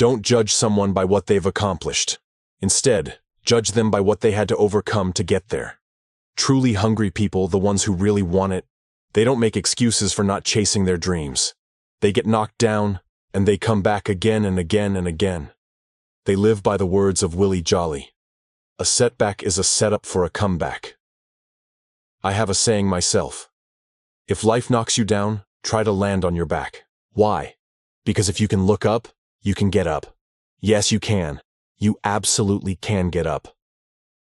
Don't judge someone by what they've accomplished. Instead, judge them by what they had to overcome to get there. Truly hungry people, the ones who really want it, they don't make excuses for not chasing their dreams. They get knocked down, and they come back again and again and again. They live by the words of Willie Jolly. A setback is a setup for a comeback. I have a saying myself. If life knocks you down, try to land on your back. Why? Because if you can look up, you can get up. Yes, you can. You absolutely can get up.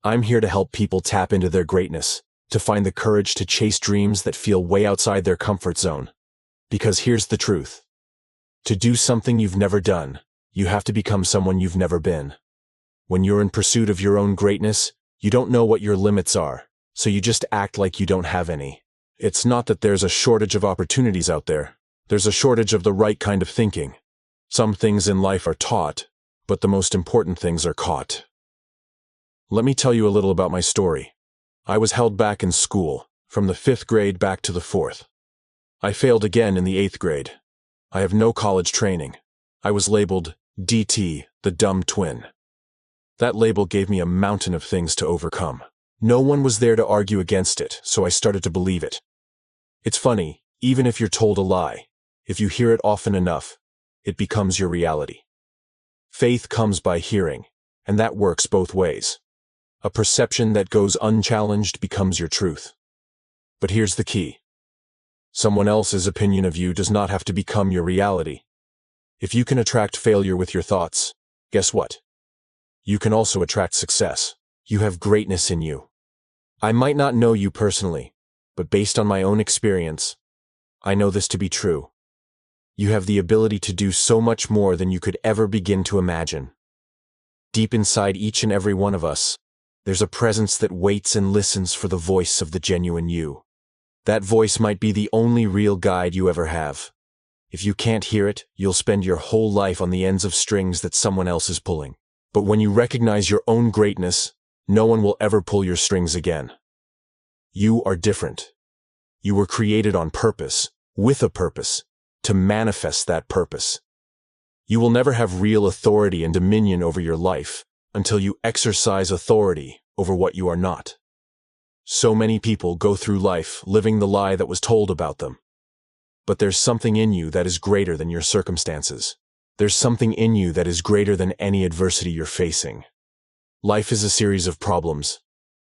I'm here to help people tap into their greatness, to find the courage to chase dreams that feel way outside their comfort zone. Because here's the truth. To do something you've never done, you have to become someone you've never been. When you're in pursuit of your own greatness, you don't know what your limits are, so you just act like you don't have any. It's not that there's a shortage of opportunities out there. There's a shortage of the right kind of thinking. Some things in life are taught, but the most important things are caught. Let me tell you a little about my story. I was held back in school, from the 5th grade back to the 4th. I failed again in the 8th grade. I have no college training. I was labeled DT, the dumb twin. That label gave me a mountain of things to overcome. No one was there to argue against it, so I started to believe it. It's funny, even if you're told a lie, if you hear it often enough, it becomes your reality. Faith comes by hearing, and that works both ways. A perception that goes unchallenged becomes your truth. But here's the key. Someone else's opinion of you does not have to become your reality. If you can attract failure with your thoughts, guess what? You can also attract success. You have greatness in you. I might not know you personally, but based on my own experience, I know this to be true. You have the ability to do so much more than you could ever begin to imagine. Deep inside each and every one of us, there's a presence that waits and listens for the voice of the genuine you. That voice might be the only real guide you ever have. If you can't hear it, you'll spend your whole life on the ends of strings that someone else is pulling. But when you recognize your own greatness, no one will ever pull your strings again. You are different. You were created on purpose, with a purpose, to manifest that purpose. You will never have real authority and dominion over your life until you exercise authority over what you are not. So many people go through life living the lie that was told about them. But there's something in you that is greater than your circumstances. There's something in you that is greater than any adversity you're facing. Life is a series of problems.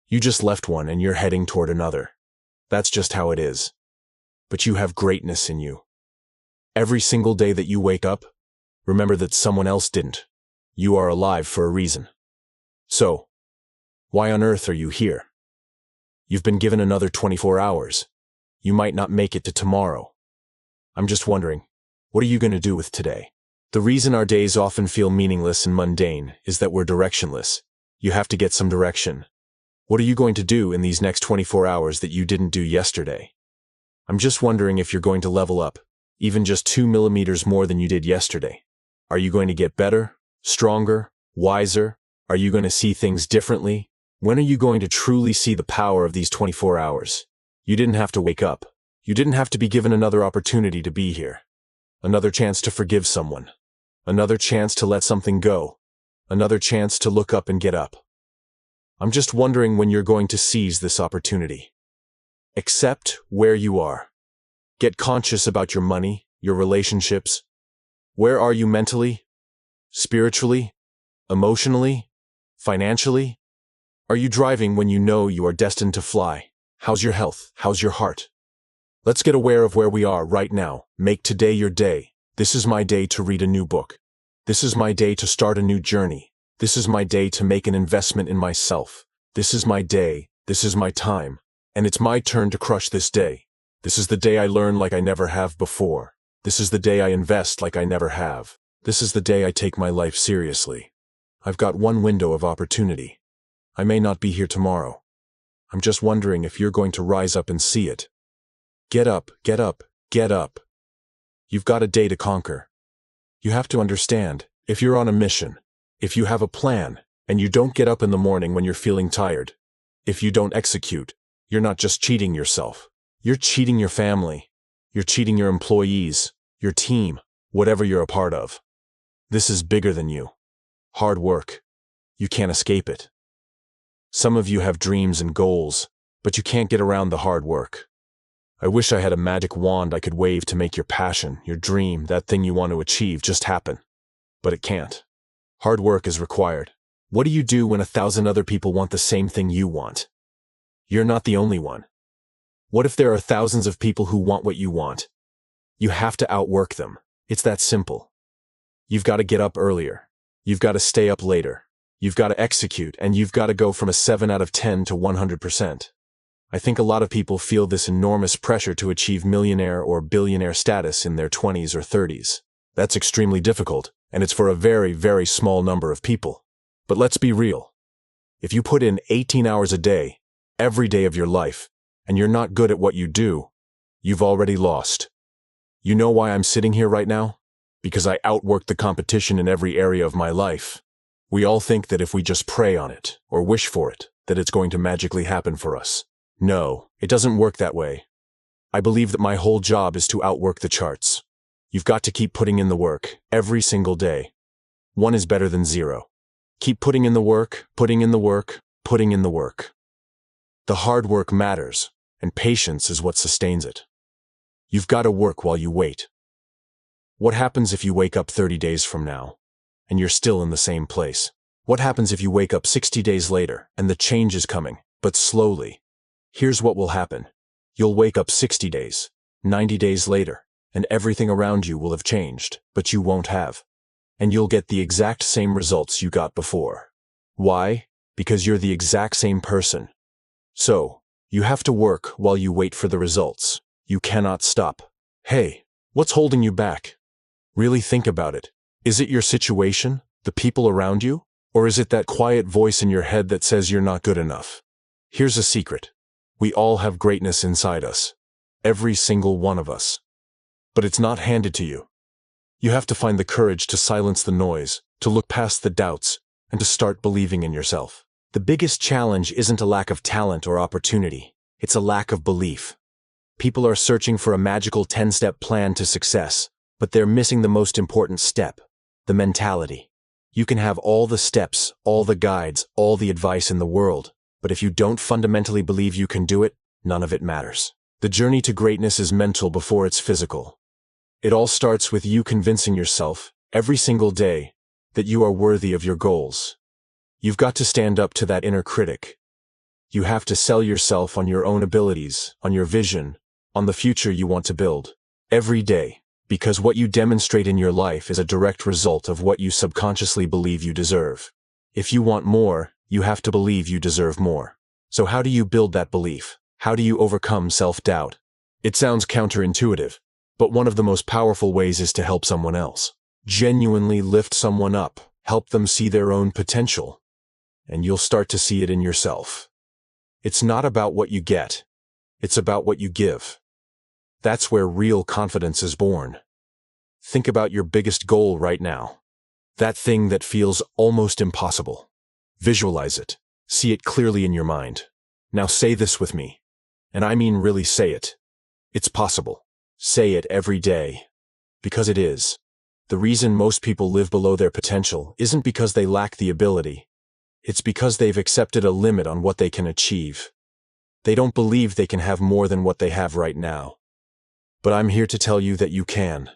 You just left one and you're heading toward another. That's just how it is. But you have greatness in you. Every single day that you wake up, remember that someone else didn't. You are alive for a reason. So, why on earth are you here? You've been given another 24 hours. You might not make it to tomorrow. I'm just wondering, what are you going to do with today? The reason our days often feel meaningless and mundane is that we're directionless. You have to get some direction. What are you going to do in these next 24 hours that you didn't do yesterday? I'm just wondering if you're going to level up, even just 2 millimeters more than you did yesterday. Are you going to get better, stronger, wiser? Are you going to see things differently? When are you going to truly see the power of these 24 hours? You didn't have to wake up. You didn't have to be given another opportunity to be here. Another chance to forgive someone. Another chance to let something go. Another chance to look up and get up. I'm just wondering when you're going to seize this opportunity. Accept where you are. Get conscious about your money, your relationships. Where are you mentally? Spiritually? Emotionally? Financially? Are you driving when you know you are destined to fly? How's your health? How's your heart? Let's get aware of where we are right now. Make today your day. This is my day to read a new book. This is my day to start a new journey. This is my day to make an investment in myself. This is my day. This is my time. And it's my turn to crush this day. This is the day I learn like I never have before. This is the day I invest like I never have. This is the day I take my life seriously. I've got one window of opportunity. I may not be here tomorrow. I'm just wondering if you're going to rise up and see it. Get up, get up, get up. You've got a day to conquer. You have to understand, if you're on a mission, if you have a plan, and you don't get up in the morning when you're feeling tired, if you don't execute, you're not just cheating yourself. You're cheating your family. You're cheating your employees, your team, whatever you're a part of. This is bigger than you. Hard work. You can't escape it. Some of you have dreams and goals, but you can't get around the hard work. I wish I had a magic wand I could wave to make your passion, your dream, that thing you want to achieve just happen. But it can't. Hard work is required. What do you do when 1,000 other people want the same thing you want? You're not the only one. What if there are thousands of people who want what you want? You have to outwork them. It's that simple. You've got to get up earlier. You've got to stay up later. You've got to execute, and you've got to go from a 7 out of 10 to 100%. I think a lot of people feel this enormous pressure to achieve millionaire or billionaire status in their 20s or 30s. That's extremely difficult, and it's for a very, very small number of people. But let's be real. If you put in 18 hours a day, every day of your life, and you're not good at what you do, you've already lost. You know why I'm sitting here right now? Because I outworked the competition in every area of my life. We all think that if we just pray on it, or wish for it, that it's going to magically happen for us. No, it doesn't work that way. I believe that my whole job is to outwork the charts. You've got to keep putting in the work, every single day. 1 is better than 0. Keep putting in the work, putting in the work, putting in the work. The hard work matters, and patience is what sustains it. You've got to work while you wait. What happens if you wake up 30 days from now, and you're still in the same place? What happens if you wake up 60 days later, and the change is coming, but slowly? Here's what will happen. You'll wake up 60 days, 90 days later, and everything around you will have changed, but you won't have. And you'll get the exact same results you got before. Why? Because you're the exact same person. So, you have to work while you wait for the results. You cannot stop. Hey, what's holding you back? Really think about it. Is it your situation, the people around you, or is it that quiet voice in your head that says you're not good enough? Here's a secret. We all have greatness inside us. Every single one of us. But it's not handed to you. You have to find the courage to silence the noise, to look past the doubts, and to start believing in yourself. The biggest challenge isn't a lack of talent or opportunity. It's a lack of belief. People are searching for a magical 10-step plan to success, but they're missing the most important step, the mentality. You can have all the steps, all the guides, all the advice in the world, but if you don't fundamentally believe you can do it, none of it matters. The journey to greatness is mental before it's physical. It all starts with you convincing yourself, every single day, that you are worthy of your goals. You've got to stand up to that inner critic. You have to sell yourself on your own abilities, on your vision, on the future you want to build. Every day, because what you demonstrate in your life is a direct result of what you subconsciously believe you deserve. If you want more, you have to believe you deserve more. So how do you build that belief? How do you overcome self-doubt? It sounds counterintuitive, but one of the most powerful ways is to help someone else. Genuinely lift someone up, help them see their own potential, and you'll start to see it in yourself. It's not about what you get, it's about what you give. That's where real confidence is born. Think about your biggest goal right now. That thing that feels almost impossible. Visualize it. See it clearly in your mind. Now say this with me. And I mean really say it. It's possible. Say it every day. Because it is. The reason most people live below their potential isn't because they lack the ability. It's because they've accepted a limit on what they can achieve. They don't believe they can have more than what they have right now. But I'm here to tell you that you can.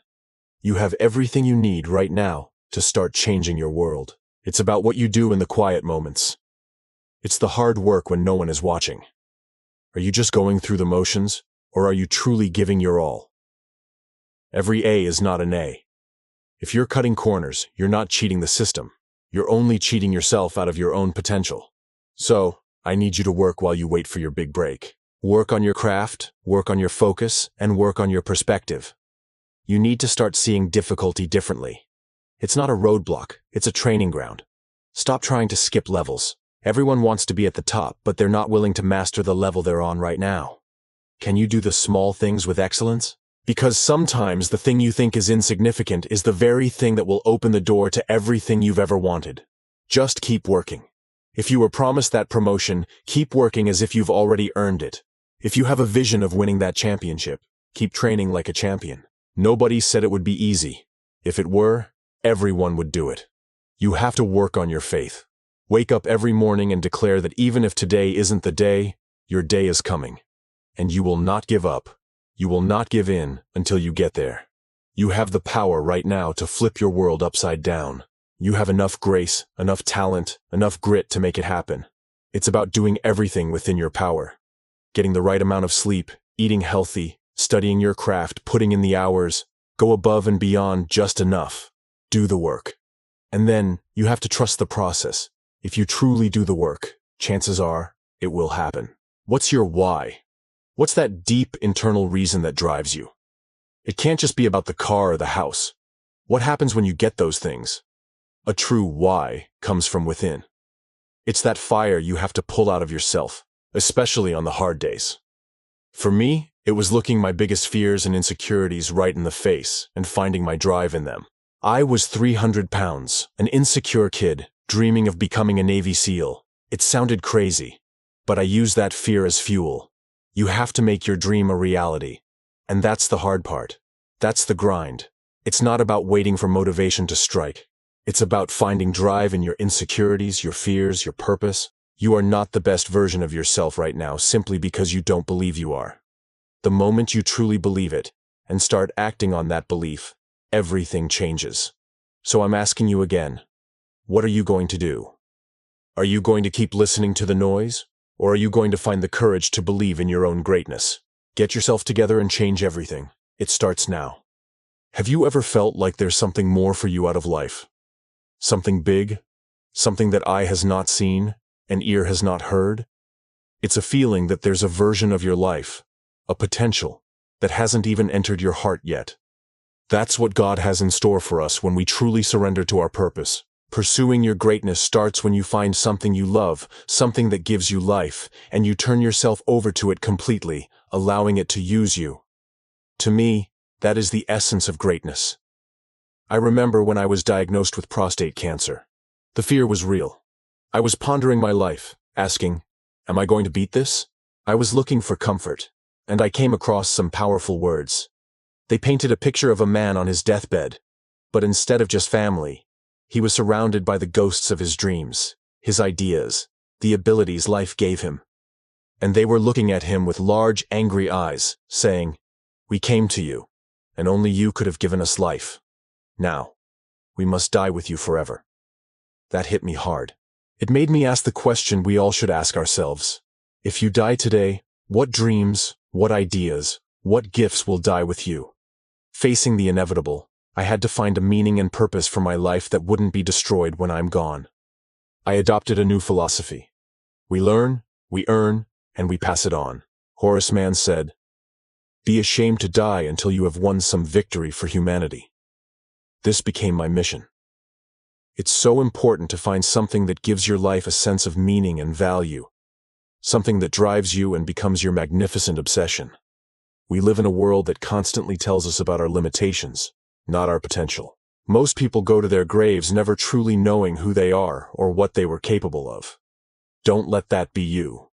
You have everything you need right now to start changing your world. It's about what you do in the quiet moments. It's the hard work when no one is watching. Are you just going through the motions, or are you truly giving your all? Every A is not an A. If you're cutting corners, you're not cheating the system. You're only cheating yourself out of your own potential. So, I need you to work while you wait for your big break. Work on your craft, work on your focus, and work on your perspective. You need to start seeing difficulty differently. It's not a roadblock, it's a training ground. Stop trying to skip levels. Everyone wants to be at the top, but they're not willing to master the level they're on right now. Can you do the small things with excellence? Because sometimes the thing you think is insignificant is the very thing that will open the door to everything you've ever wanted. Just keep working. If you were promised that promotion, keep working as if you've already earned it. If you have a vision of winning that championship, keep training like a champion. Nobody said it would be easy. If it were, everyone would do it. You have to work on your faith. Wake up every morning and declare that even if today isn't the day, your day is coming. And you will not give up. You will not give in until you get there. You have the power right now to flip your world upside down. You have enough grace, enough talent, enough grit to make it happen. It's about doing everything within your power. Getting the right amount of sleep, eating healthy, studying your craft, putting in the hours, go above and beyond just enough. Do the work. And then you have to trust the process. If you truly do the work, chances are it will happen. What's your why? What's that deep internal reason that drives you? It can't just be about the car or the house. What happens when you get those things? A true why comes from within. It's that fire you have to pull out of yourself, especially on the hard days. For me, it was looking my biggest fears and insecurities right in the face and finding my drive in them. I was 300 pounds, an insecure kid, dreaming of becoming a Navy SEAL. It sounded crazy, but I used that fear as fuel. You have to make your dream a reality. And that's the hard part. That's the grind. It's not about waiting for motivation to strike. It's about finding drive in your insecurities, your fears, your purpose. You are not the best version of yourself right now simply because you don't believe you are. The moment you truly believe it and start acting on that belief, everything changes. So I'm asking you again, what are you going to do? Are you going to keep listening to the noise? Or are you going to find the courage to believe in your own greatness? Get yourself together and change everything. It starts now. Have you ever felt like there's something more for you out of life? Something big? Something that eye has not seen and ear has not heard? It's a feeling that there's a version of your life, a potential, that hasn't even entered your heart yet. That's what God has in store for us when we truly surrender to our purpose. Pursuing your greatness starts when you find something you love, something that gives you life, and you turn yourself over to it completely, allowing it to use you. To me, that is the essence of greatness. I remember when I was diagnosed with prostate cancer. The fear was real. I was pondering my life, asking, am I going to beat this? I was looking for comfort, and I came across some powerful words. They painted a picture of a man on his deathbed, but instead of just family, he was surrounded by the ghosts of his dreams, his ideas, the abilities life gave him. And they were looking at him with large, angry eyes, saying, we came to you, and only you could have given us life. Now, we must die with you forever. That hit me hard. It made me ask the question we all should ask ourselves. If you die today, what dreams, what ideas, what gifts will die with you? Facing the inevitable, I had to find a meaning and purpose for my life that wouldn't be destroyed when I'm gone. I adopted a new philosophy. We learn, we earn, and we pass it on. Horace Mann said, be ashamed to die until you have won some victory for humanity. This became my mission. It's so important to find something that gives your life a sense of meaning and value, something that drives you and becomes your magnificent obsession. We live in a world that constantly tells us about our limitations, not our potential. Most people go to their graves never truly knowing who they are or what they were capable of. Don't let that be you.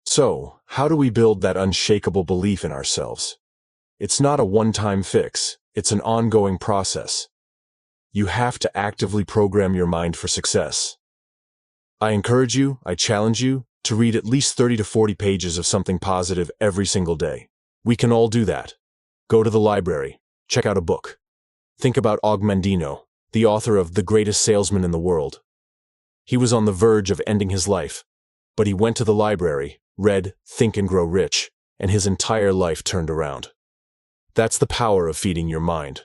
So, how do we build that unshakable belief in ourselves? It's not a one-time fix, it's an ongoing process. You have to actively program your mind for success. I encourage you, I challenge you, to read at least 30 to 40 pages of something positive every single day. We can all do that. Go to the library, check out a book. Think about Og Mandino, the author of The Greatest Salesman in the World. He was on the verge of ending his life, but he went to the library, read Think and Grow Rich, and his entire life turned around. That's the power of feeding your mind,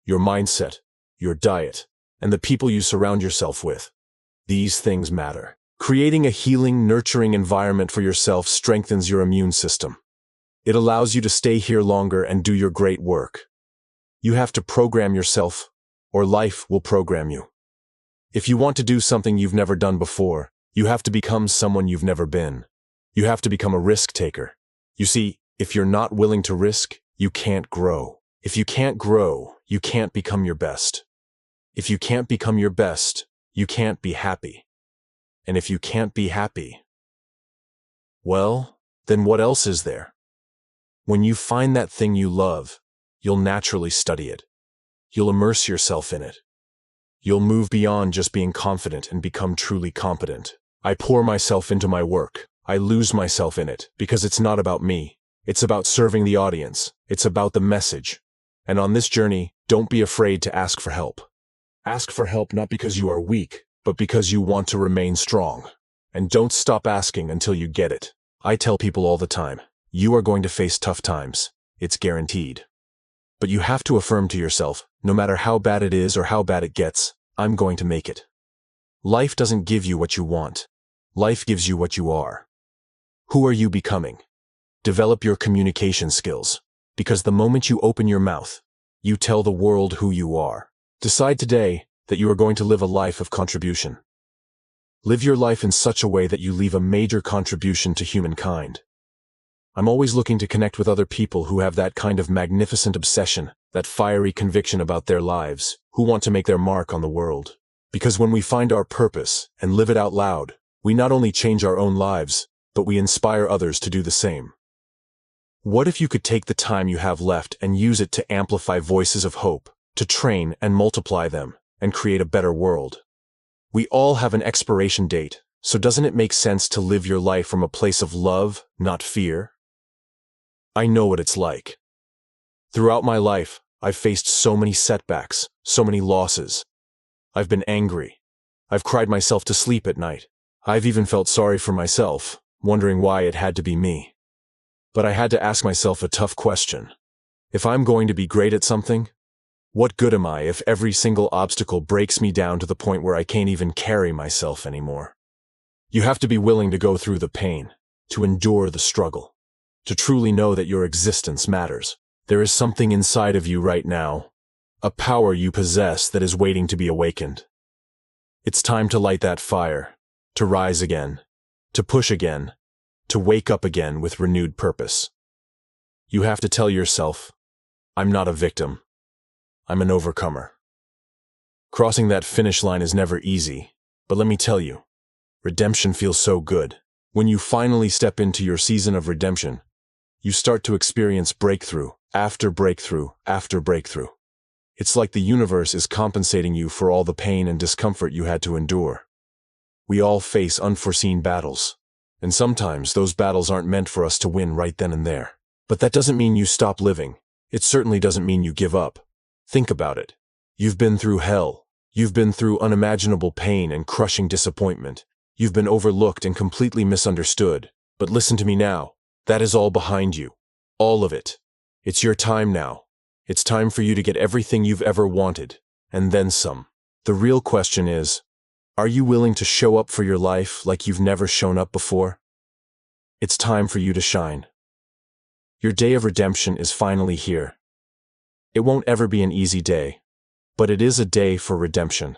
your mindset, your diet, and the people you surround yourself with. These things matter. Creating a healing, nurturing environment for yourself strengthens your immune system. It allows you to stay here longer and do your great work. You have to program yourself, or life will program you. If you want to do something you've never done before, you have to become someone you've never been. You have to become a risk taker. You see, if you're not willing to risk, you can't grow. If you can't grow, you can't become your best. If you can't become your best, you can't be happy. And if you can't be happy, well, then what else is there? When you find that thing you love, you'll naturally study it. You'll immerse yourself in it. You'll move beyond just being confident and become truly competent. I pour myself into my work. I lose myself in it because it's not about me. It's about serving the audience. It's about the message. And on this journey, don't be afraid to ask for help. Ask for help not because you are weak, but because you want to remain strong. And don't stop asking until you get it. I tell people all the time, you are going to face tough times. It's guaranteed. But you have to affirm to yourself, no matter how bad it is or how bad it gets, I'm going to make it. Life doesn't give you what you want. Life gives you what you are. Who are you becoming? Develop your communication skills, because the moment you open your mouth, you tell the world who you are. Decide today that you are going to live a life of contribution. Live your life in such a way that you leave a major contribution to humankind. I'm always looking to connect with other people who have that kind of magnificent obsession, that fiery conviction about their lives, who want to make their mark on the world. Because when we find our purpose and live it out loud, we not only change our own lives, but we inspire others to do the same. What if you could take the time you have left and use it to amplify voices of hope, to train and multiply them, and create a better world? We all have an expiration date, so doesn't it make sense to live your life from a place of love, not fear? I know what it's like. Throughout my life, I've faced so many setbacks, so many losses. I've been angry. I've cried myself to sleep at night. I've even felt sorry for myself, wondering why it had to be me. But I had to ask myself a tough question. If I'm going to be great at something, what good am I if every single obstacle breaks me down to the point where I can't even carry myself anymore? You have to be willing to go through the pain, to endure the struggle, to truly know that your existence matters. There is something inside of you right now, a power you possess that is waiting to be awakened. It's time to light that fire, to rise again, to push again, to wake up again with renewed purpose. You have to tell yourself, I'm not a victim. I'm an overcomer. Crossing that finish line is never easy, but let me tell you, redemption feels so good. When you finally step into your season of redemption, you start to experience breakthrough after breakthrough after breakthrough. It's like the universe is compensating you for all the pain and discomfort you had to endure. We all face unforeseen battles, and sometimes those battles aren't meant for us to win right then and there. But that doesn't mean you stop living. It certainly doesn't mean you give up. Think about it. You've been through hell. You've been through unimaginable pain and crushing disappointment. You've been overlooked and completely misunderstood. But listen to me now. That is all behind you. All of it. It's your time now. It's time for you to get everything you've ever wanted, and then some. The real question is, are you willing to show up for your life like you've never shown up before? It's time for you to shine. Your day of redemption is finally here. It won't ever be an easy day, but it is a day for redemption.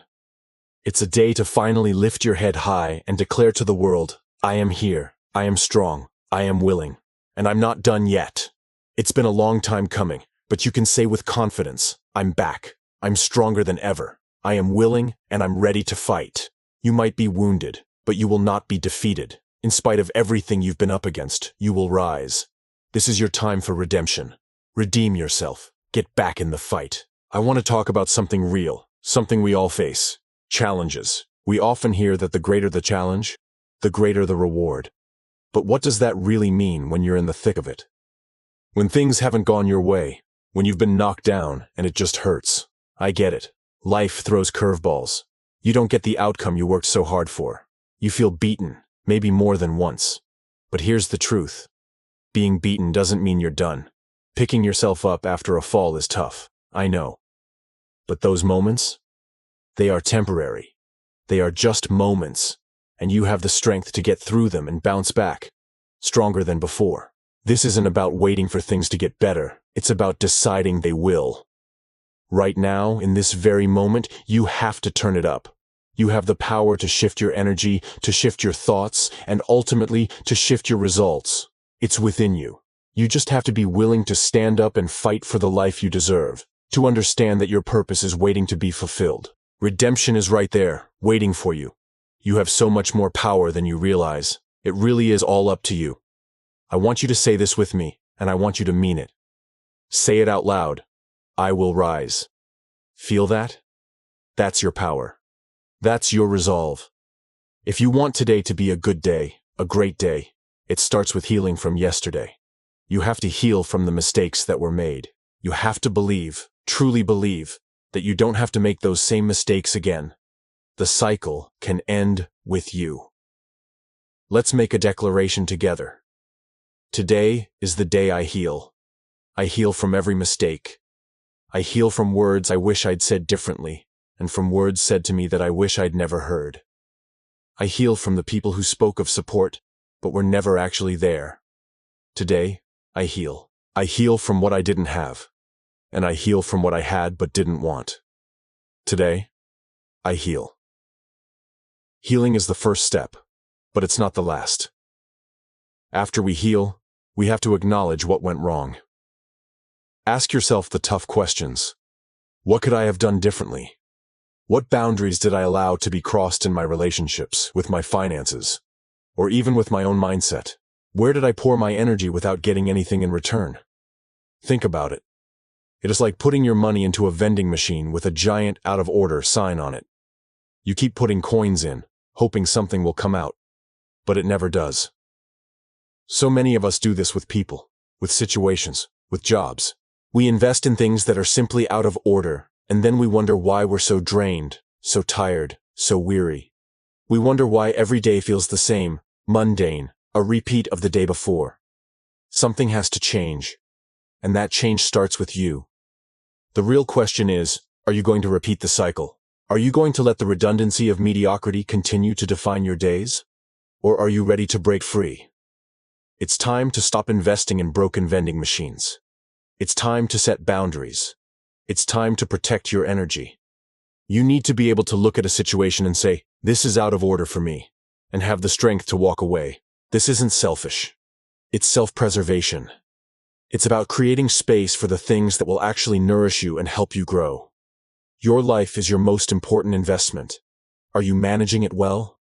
It's a day to finally lift your head high and declare to the world, I am here, I am strong, I am willing, and I'm not done yet. It's been a long time coming, but you can say with confidence, I'm back, I'm stronger than ever, I am willing and I'm ready to fight. You might be wounded, but you will not be defeated. In spite of everything you've been up against, you will rise. This is your time for redemption. Redeem yourself. Get back in the fight. I want to talk about something real, something we all face. Challenges. We often hear that the greater the challenge, the greater the reward. But what does that really mean when you're in the thick of it? When things haven't gone your way, when you've been knocked down and it just hurts. I get it. Life throws curveballs. You don't get the outcome you worked so hard for. You feel beaten, maybe more than once. But here's the truth. Being beaten doesn't mean you're done. Picking yourself up after a fall is tough, I know. But those moments? They are temporary. They are just moments, and you have the strength to get through them and bounce back, stronger than before. This isn't about waiting for things to get better. It's about deciding they will. Right now, in this very moment, you have to turn it up. You have the power to shift your energy, to shift your thoughts, and ultimately to shift your results. It's within you. You just have to be willing to stand up and fight for the life you deserve, to understand that your purpose is waiting to be fulfilled. Redemption is right there, waiting for you. You have so much more power than you realize. It really is all up to you. I want you to say this with me, and I want you to mean it. Say it out loud. I will rise. Feel that? That's your power. That's your resolve. If you want today to be a good day, a great day, it starts with healing from yesterday. You have to heal from the mistakes that were made. You have to believe, truly believe, that you don't have to make those same mistakes again. The cycle can end with you. Let's make a declaration together. Today is the day I heal. I heal from every mistake. I heal from words I wish I'd said differently, and from words said to me that I wish I'd never heard. I heal from the people who spoke of support, but were never actually there. Today, I heal. I heal from what I didn't have, and I heal from what I had but didn't want. Today, I heal. Healing is the first step, but it's not the last. After we heal, we have to acknowledge what went wrong. Ask yourself the tough questions. What could I have done differently? What boundaries did I allow to be crossed in my relationships, with my finances, or even with my own mindset? Where did I pour my energy without getting anything in return? Think about it. It is like putting your money into a vending machine with a giant out-of-order sign on it. You keep putting coins in, hoping something will come out, but it never does. So many of us do this with people, with situations, with jobs. We invest in things that are simply out of order, and then we wonder why we're so drained, so tired, so weary. We wonder why every day feels the same, mundane, a repeat of the day before. Something has to change, and that change starts with you. The real question is, are you going to repeat the cycle? Are you going to let the redundancy of mediocrity continue to define your days? Or are you ready to break free? It's time to stop investing in broken vending machines. It's time to set boundaries. It's time to protect your energy. You need to be able to look at a situation and say, this is out of order for me, and have the strength to walk away. This isn't selfish. It's self-preservation. It's about creating space for the things that will actually nourish you and help you grow. Your life is your most important investment. Are you managing it well?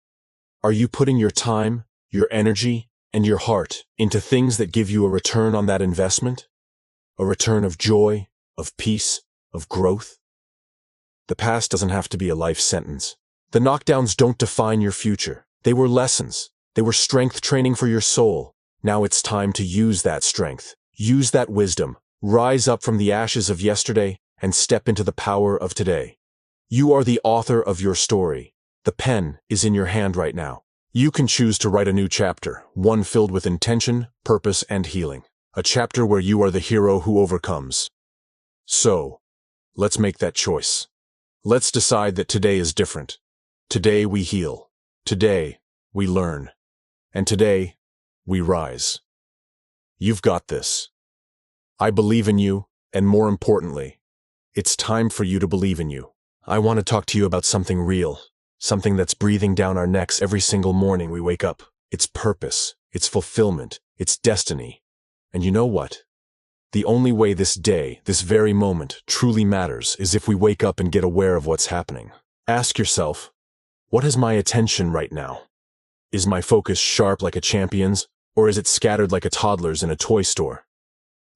Are you putting your time, your energy, and your heart into things that give you a return on that investment? A return of joy, of peace, of growth? The past doesn't have to be a life sentence. The knockdowns don't define your future. They were lessons. They were strength training for your soul. Now it's time to use that strength. Use that wisdom. Rise up from the ashes of yesterday and step into the power of today. You are the author of your story. The pen is in your hand right now. You can choose to write a new chapter, one filled with intention, purpose, and healing. A chapter where you are the hero who overcomes. So, let's make that choice. Let's decide that today is different. Today we heal. Today we learn. And today we rise. You've got this. I believe in you, and more importantly, it's time for you to believe in you. I want to talk to you about something real, something that's breathing down our necks every single morning we wake up. It's purpose, it's fulfillment, it's destiny. And you know what? The only way this day, this very moment, truly matters is if we wake up and get aware of what's happening. Ask yourself, what has my attention right now? Is my focus sharp like a champion's, or is it scattered like a toddler's in a toy store?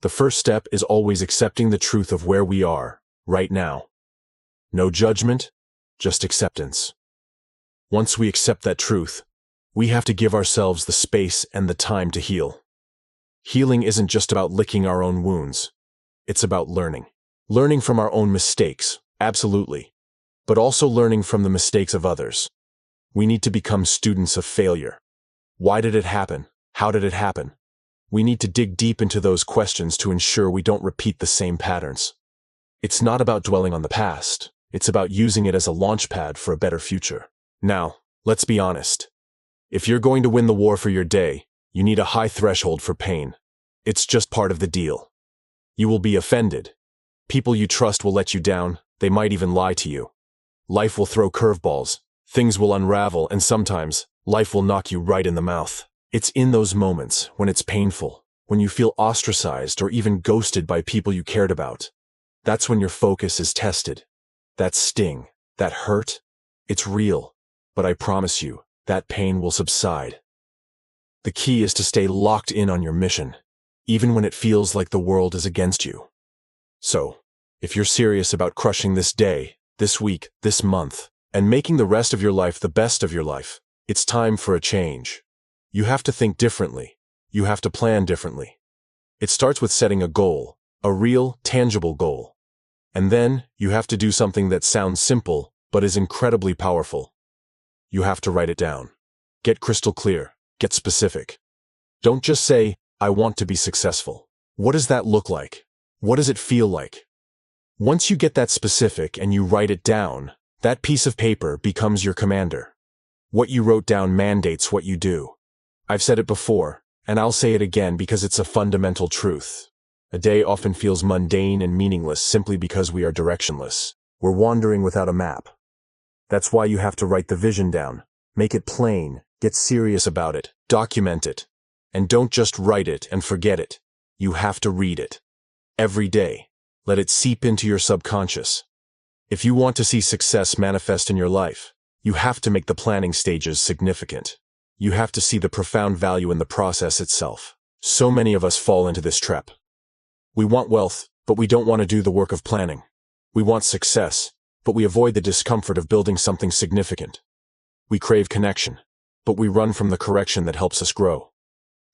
The first step is always accepting the truth of where we are, right now. No judgment, just acceptance. Once we accept that truth, we have to give ourselves the space and the time to heal. Healing isn't just about licking our own wounds. It's about learning. Learning from our own mistakes, absolutely, but also learning from the mistakes of others. We need to become students of failure. Why did it happen? How did it happen? We need to dig deep into those questions to ensure we don't repeat the same patterns. It's not about dwelling on the past. It's about using it as a launchpad for a better future. Now, let's be honest. If you're going to win the war for your day, you need a high threshold for pain. It's just part of the deal. You will be offended. People you trust will let you down. They might even lie to you. Life will throw curveballs. Things will unravel, and sometimes, life will knock you right in the mouth. It's in those moments, when it's painful, when you feel ostracized or even ghosted by people you cared about. That's when your focus is tested. That sting, that hurt, it's real. But I promise you, that pain will subside. The key is to stay locked in on your mission, even when it feels like the world is against you. So, If you're serious about crushing this day, this week, this month, and making the rest of your life the best of your life, it's time for a change. You have to think differently. You have to plan differently. It starts with setting a goal, a real, tangible goal. And then, you have to do something that sounds simple, but is incredibly powerful. You have to write it down. Get crystal clear. Get specific. Don't just say, I want to be successful. What does that look like? What does it feel like? Once you get that specific and you write it down, that piece of paper becomes your commander. What you wrote down mandates what you do. I've said it before, and I'll say it again because it's a fundamental truth. A day often feels mundane and meaningless simply because we are directionless. We're wandering without a map. That's why you have to write the vision down. Make it plain. Get serious about it. Document it. And don't just write it and forget it. You have to read it. Every day. Let it seep into your subconscious. If you want to see success manifest in your life, you have to make the planning stages significant. You have to see the profound value in the process itself. So many of us fall into this trap. We want wealth, but we don't want to do the work of planning. We want success, but we avoid the discomfort of building something significant. We crave connection, but we run from the correction that helps us grow.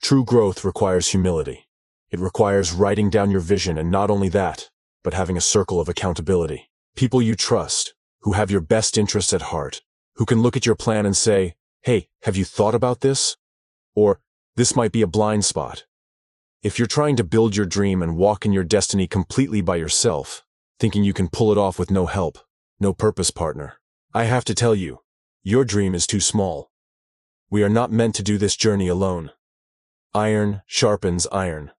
True growth requires humility. It requires writing down your vision, and not only that, but having a circle of accountability. People you trust, who have your best interests at heart, who can look at your plan and say, hey, have you thought about this? Or, this might be a blind spot. If you're trying to build your dream and walk in your destiny completely by yourself, thinking you can pull it off with no help, no purpose partner, I have to tell you, your dream is too small. We are not meant to do this journey alone. Iron sharpens iron.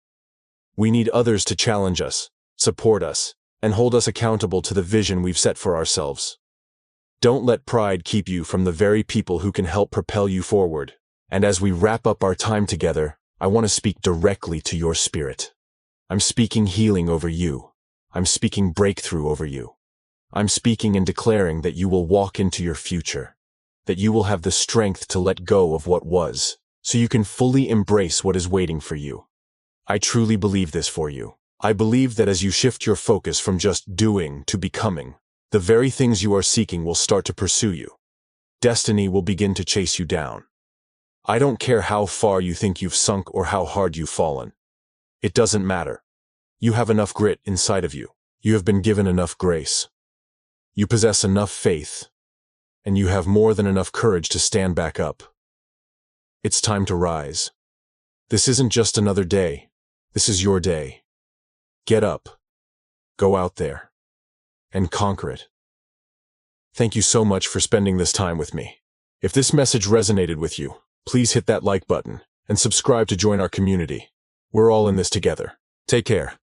We need others to challenge us, support us, and hold us accountable to the vision we've set for ourselves. Don't let pride keep you from the very people who can help propel you forward. And as we wrap up our time together, I want to speak directly to your spirit. I'm speaking healing over you. I'm speaking breakthrough over you. I'm speaking and declaring that you will walk into your future, that you will have the strength to let go of what was, so you can fully embrace what is waiting for you. I truly believe this for you. I believe that as you shift your focus from just doing to becoming, the very things you are seeking will start to pursue you. Destiny will begin to chase you down. I don't care how far you think you've sunk or how hard you've fallen. It doesn't matter. You have enough grit inside of you. You have been given enough grace. You possess enough faith. And you have more than enough courage to stand back up. It's time to rise. This isn't just another day. This is your day. Get up. Go out there. And conquer it. Thank you so much for spending this time with me. If this message resonated with you, please hit that like button and subscribe to join our community. We're all in this together. Take care.